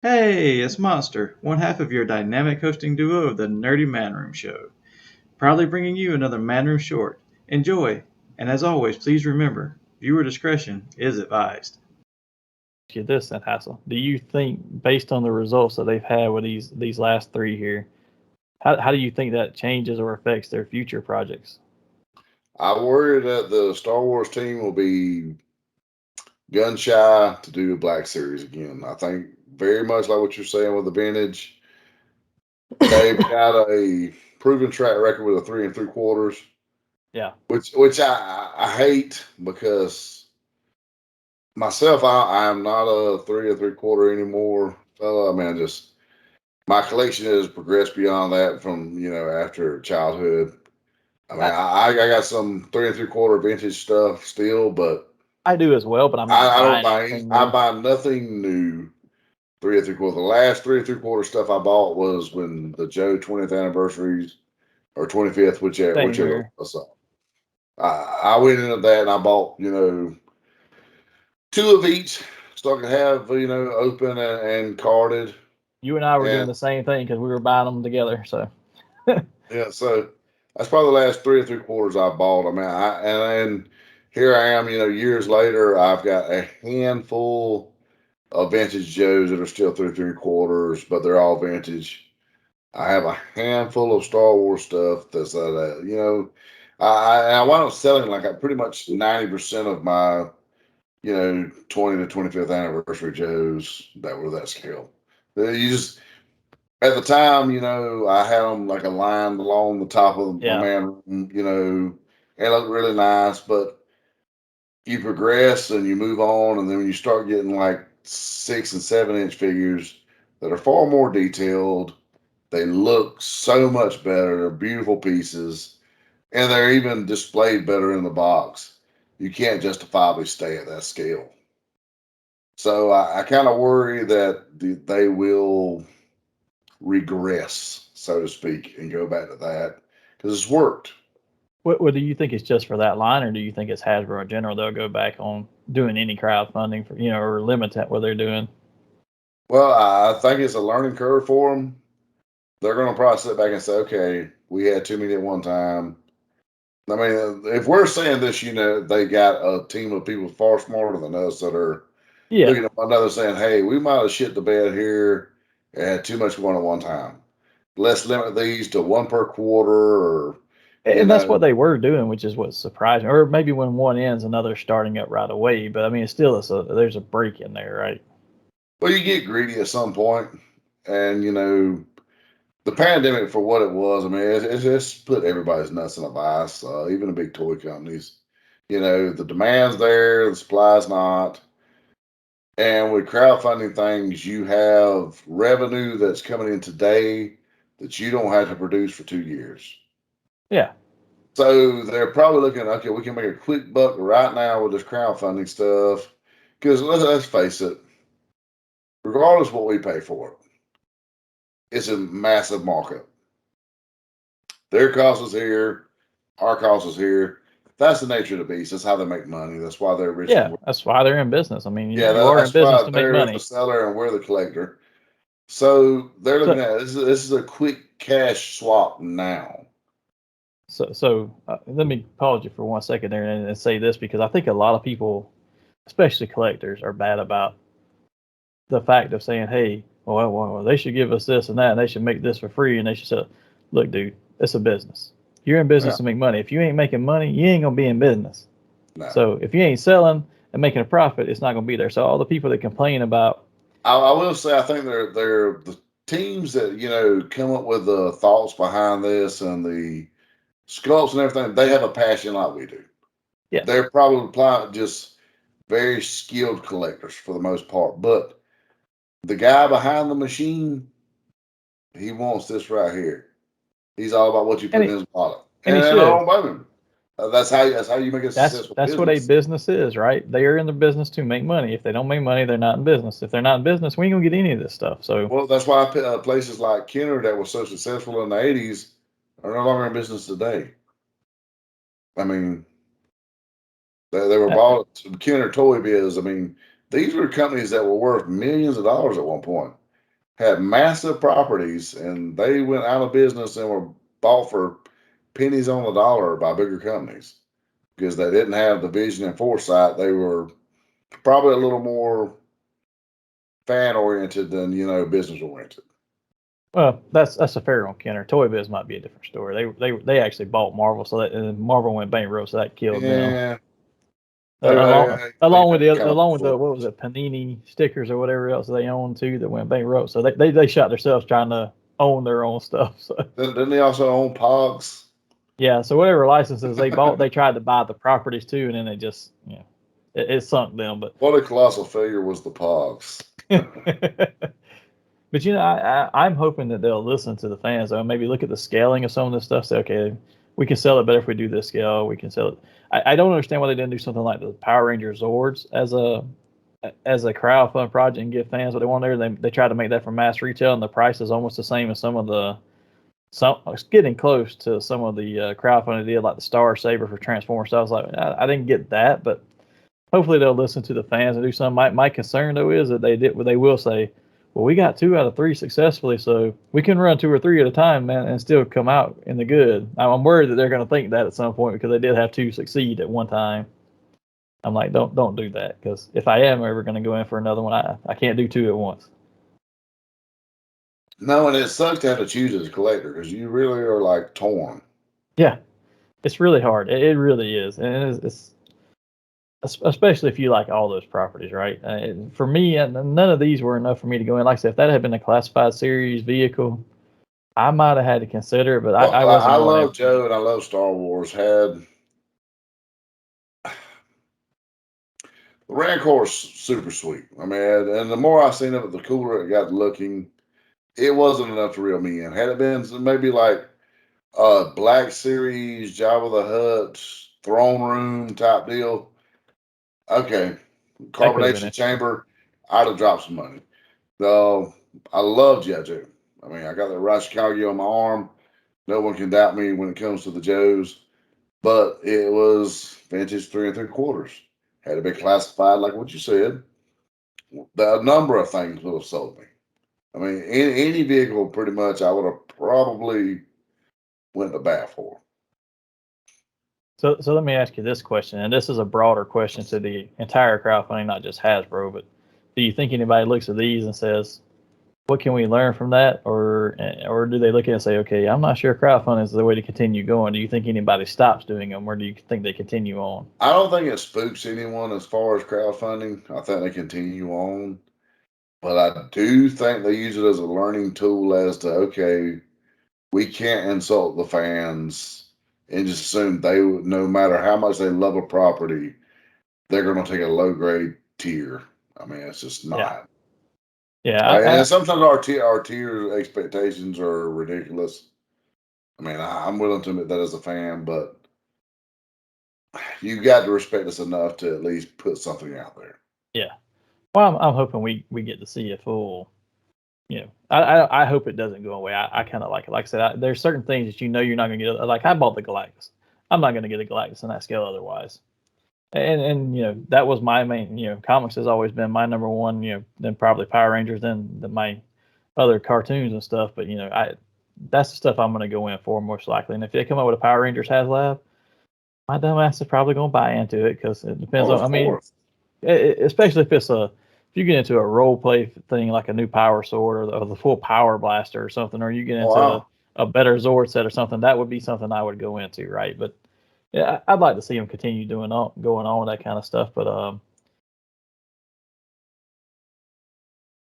Hey, it's Monster, one half of your dynamic hosting duo of the Nerdy Man Room Show. Proudly bringing you another Man Room Short. Enjoy, and as always, please remember, viewer discretion is advised. You this then, Hassel. Do you think, based on the results that they've had with these last three here, how do you think that changes or affects their future projects? I worry that the Star Wars team will be gun shy to do the Black Series again. I think very much like what you're saying with the vintage, they've got a proven track record with a 3 3/4, Yeah, which I hate because myself I am not a 3 3/4 anymore. I mean, just my collection has progressed beyond that from after childhood. I mean, I, I got some 3 3/4 vintage stuff still, but I do as well, but I'm not I don't buying buy anything I new. buy nothing new. 3 3/4. The last 3 3/4 stuff I bought was when the Joe 20th anniversaries or 25th, Same whichever it here. was. So I went into that and I bought two of each, so I could have open and carded. You and I were doing And the same thing because we were buying them together. So yeah, so that's probably the last 3 3/4 I bought. I mean, and here I am, years later, I've got a handful of vintage Joes that are still 3 3/4, but they're all vintage. I have a handful of Star Wars stuff that's I wound up selling like pretty much 90% of my 20 to 25th anniversary Joes that were that scale. You just at the time, I had them like a line along the top of my yeah, man room, and it looked really nice. But you progress and you move on, and then when you start getting like 6 and 7 inch figures that are far more detailed, they look so much better. They're beautiful pieces, and they're even displayed better in the box. You can't justifiably stay at that scale. So I kind of worry that they will regress, so to speak, and go back to that because it's worked. what do you think it's just for that line, or do you think it's Hasbro in general? They'll go back on doing any crowdfunding for or limit what they're doing. Well, I think it's a learning curve for them. They're going to probably sit back and say, okay, we had too many at one time. I mean, if we're saying this, they got a team of people far smarter than us that are Yeah, looking at one another saying, hey, we might have shit the bed here and had too much going at one time. Let's limit these to one per quarter or, you and that's know, what they were doing, which is what's surprising. Or maybe when one ends, another starting up right away. But I mean, it's still there's a break in there, right? well, you get greedy at some point. And, the pandemic for what it was, I mean, it's just put everybody's nuts in a vice, even the big toy companies. The demand's there, the supply's not. And with crowdfunding things, you have revenue that's coming in today that you don't have to produce for 2 years. Yeah, So they're probably looking, okay, we can make a quick buck right now with this crowdfunding stuff. Because let's face it, regardless of what we pay for it, it's a massive markup. Their cost is here, our cost is here. That's the nature of the beast. That's how they make money. That's why they're rich yeah. and That's why they're in business. I mean, yeah, you are in that's business why to make they're the money. seller and we're the collector. So they're So, looking at this is a quick cash swap now. let me pause you for 1 second there and say this because I think a lot of people, especially collectors, are bad about the fact of saying, "Hey, well, they should give us this and that, and they should make this for free, and they should sell." Look, dude, it's a business. You're in Yeah, business to make money. If you ain't making money, you ain't gonna be in business. no. So if you ain't selling and making a profit, it's not gonna be there. So all the people that complain about, I will say I think they're the teams that come up with the thoughts behind this and the sculpts and everything. They have a passion like we do. yeah, They're probably just very skilled collectors for the most part. But the guy behind the machine, he wants this right here. He's all about what you and put in his wallet, he and I should. don't blame him. That's how you make a successful That's what a business. business is, right? They are in the business to make money. If they don't make money, they're not in business. If they're not in business, we ain't gonna get any of this stuff. So Well, that's why places like Kenner that were so successful in the '80s are no longer in business today. I mean, they were uh, bought Kenner Toy Biz. I mean, these were companies that were worth millions of dollars at one point. had massive properties, and they went out of business and were bought for pennies on the dollar by bigger companies because they didn't have the vision and foresight. They were probably a little more fan oriented than business oriented. Well, that's a fair one, Kenner. Toy Biz might be a different story. They actually bought Marvel, so that and Marvel went bankrupt, so that killed them. Yeah, Along with kind of the what was it, Panini stickers or whatever else they owned too that went bankrupt. So they shot themselves trying to own their own stuff. So Didn't they also own Pogs? yeah, so whatever licenses they bought, they tried to buy the properties too, and then they just it sunk them. But What a colossal failure was the Pogs. but I'm hoping that they'll listen to the fans. Or maybe look at the scaling of some of this stuff. Say, okay, we can sell it better if we do this scale. We can sell it. I don't understand why they didn't do something like the Power Ranger Zords as a crowdfund project and give fans what they want there. They tried to make that for mass retail, and the price is almost the same as it's getting close to some of the crowdfunding did, like the Star Saber for Transformers. So I was like, I didn't get that, but hopefully they'll listen to the fans and do something. My concern though is that they will say, well, we got 2 out of 3 successfully, so we can run 2 or 3 at a time, man, and still come out in the good. I'm worried that they're going to think that at some point because they did have 2 succeed at one time. I'm like, don't do that, because if I am ever going to go in for another one, I can't do 2 at once. No, and it sucks to have to choose as a collector because you really are like torn. Yeah, it's really hard. It really is, and it's especially if you like all those properties, right? For me, none of these were enough for me to go in. Like I said, if that had been a classified series vehicle, I might have had to consider it, but I wasn't I going in. love Joe and I love Star Wars. Had the Rancor's super sweet. I mean, and the more I seen of it, the cooler it got looking. It wasn't enough to reel me in. Had it been maybe like Black Series, Jabba the Hutt, Throne Room type deal, okay, That could have been carbonation interesting. chamber, I'd have dropped some money. Though I love Joe. I mean, I got the Rice Chicago on my arm. No one can doubt me when it comes to the Joes. But it was vintage 3 3/4. Had it been classified like what you said, a number of things would have sold me. I mean, any vehicle pretty much I would have probably went to bat for. So let me ask you this question, and this is a broader question to the entire crowdfunding, not just Hasbro, but do you think anybody looks at these and says, what can we learn from that? Or do they look at it and say, okay, I'm not sure crowdfunding is the way to continue going. Do you think anybody stops doing them, or do you think they continue on? I don't think it spooks anyone as far as crowdfunding. I think they continue on. But I do think they use it as a learning tool as to, okay, we can't insult the fans and just assume they, no matter how much they love a property, they're going to take a low grade tier. I mean, it's just Yeah. not. Yeah. And sometimes our tier expectations are ridiculous. I mean, I'm willing to admit that as a fan, but you got to respect us enough to at least put something out there. Yeah. Well, I'm hoping we get to see a full. I hope it doesn't go away. I kind of like it. Like I said, there's certain things that you're not going to get. Like I bought the Galactus. I'm not going to get a Galactus on that scale otherwise. And that was my main. Comics has always been my number one. Then probably Power Rangers, then my other cartoons and stuff. But that's the stuff I'm going to go in for most likely. And if they come up with a Power Rangers HasLab, my dumb ass is probably going to buy into it because it depends Oh, on. I mean, especially if you get into a role play thing like a new Power Sword or the full Power Blaster or something, or you get into wow. a better Zord set or something, that would be something I would go into, right? But yeah, I'd like to see them continue going on with that kind of stuff. But